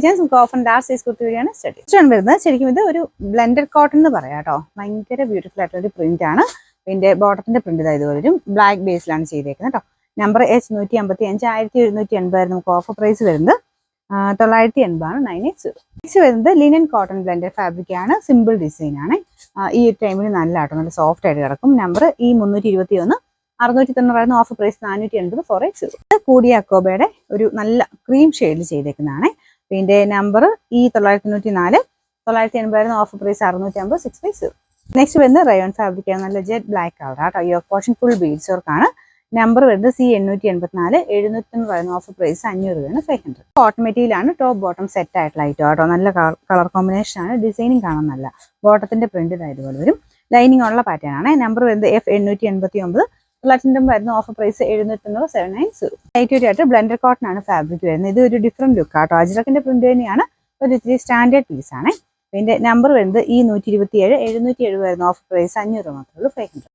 നമുക്ക് of and dark size kurti വഴിയാണ് study വരുന്നത്. ശരിക്കും ഇത് ഒരു ബ്ലെൻഡഡ് കോട്ടൺ എന്ന് പറയാം കേട്ടോ. ഭയങ്കര ബ്യൂട്ടിഫുൾ ആയിട്ടുള്ള ഒരു പ്രിന്റ് ആണ്. ഇതിന്റെ ബോട്ടത്തിന്റെ പ്രിന്റ് ഇതായത് ഒരു ബ്ലാക്ക് ബേസിലാണ് ചെയ്തേക്കുന്നത് കേട്ടോ. നമ്പർ H155 1180 നമുക്ക് ഓഫർ പ്രൈസ് വരുന്നത് 980 ആണ് 980. നെക്സ്റ്റ് വരുന്നത് ലിനൻ കോട്ടൺ ബ്ലെൻഡഡ് ഫാബ്രിക് ആണ്. സിമ്പിൾ ഡിസൈൻ ആണ്. ഈ ഒരു ടൈമിൽ നല്ല ആട്ടോ, നല്ല സോഫ്റ്റ് ആയിട്ട് കിടക്കും. Number E321 690 offer price 480 480. കൂടിയ അക്കോബയുടെ ഒരു നല്ല ക്രീം ഷെയ്ഡിൽ ചെയ്തേക്കുന്നതാണ്. ഇതിന്റെ number E994 980 offer price 650 650. Next വരുന്നത് റയോൺ ഫാബ്രിക് ആണ്. നല്ല ജെറ്റ് ബ്ലാക്ക് കളർ കേട്ടോ. ഈ പോർഷൻ ഫുൾ ബീഡ്സ് വർക്ക് ആണ്. നമ്പർ വരുന്നത് C884 790 ഓഫർ പ്രൈസ് 500 രൂപയാണ് 500. കോട്ടൺ മെറ്റീരിയൽ ആണ്. ടോപ്പ് ബോട്ടം സെറ്റ് ആയിട്ടുള്ള ഐറ്റം കേട്ടോ. നല്ല കളർ കോമ്പിനേഷൻ ആണ്. ഡിസൈനിങ് കാണാൻ നല്ല. ബോട്ടത്തിന്റെ പ്രിന്റ് ഇതുപോലെ വരും. ലൈനിങ് ഉള്ള പാറ്റേൺ ആണ്. നമ്പർ വരുന്നത് F889 വരുന്ന ഓഫർ പ്രൈസ് 790 790. ലൈറ്റ് വെയിറ്റ് ആയിട്ട് ബ്ലെൻഡഡ് കോട്ടൺ ആണ് ഫാബ്രിക് വരുന്നത്. ഇത് ഒരു ഡിഫറെന്റ് ലുക്ക് ആട്ടോ. അജ്രക്കിന്റെ പ്രിന്റ് തന്നെയാണ്. ഒരു ഇത്തിരി സ്റ്റാൻഡേർഡ് പീസ് ആണ്. ഇതിന്റെ നമ്പർ വരുന്നത് E127 770 വരുന്ന ഓഫർ പ്രൈസ് 500 മാത്രമേ ഉള്ളൂ 500.